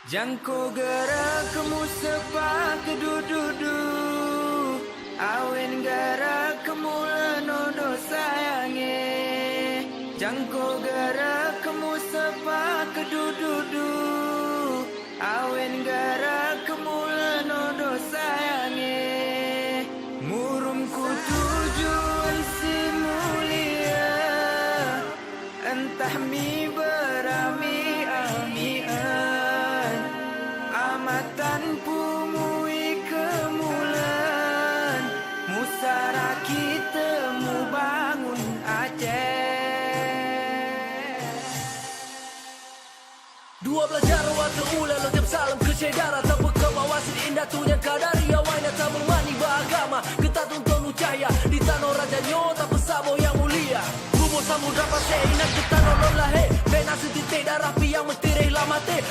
Jangko gerak kemu sepak kedududu Awen gerak kemu lenodo sayange Jangko gerak kemu sepak kedududu Awen gerak kemu lenodo sayange Murumku tujuan si mulia Entah mi berami amian Amatan pumui kemulan Musara kita mu bangun Aceh Dua belajar waktu ulang lo tiap salam ke cedara tak berkewawasan indah tu yang kadari awalnya tak bermani beragama kita tuntun cahaya di tanah raja nyo tak pesabo yang mulia Bubur samudra pasai ingat kita nolong lahe pena setitik darah pi yang mentirih lamate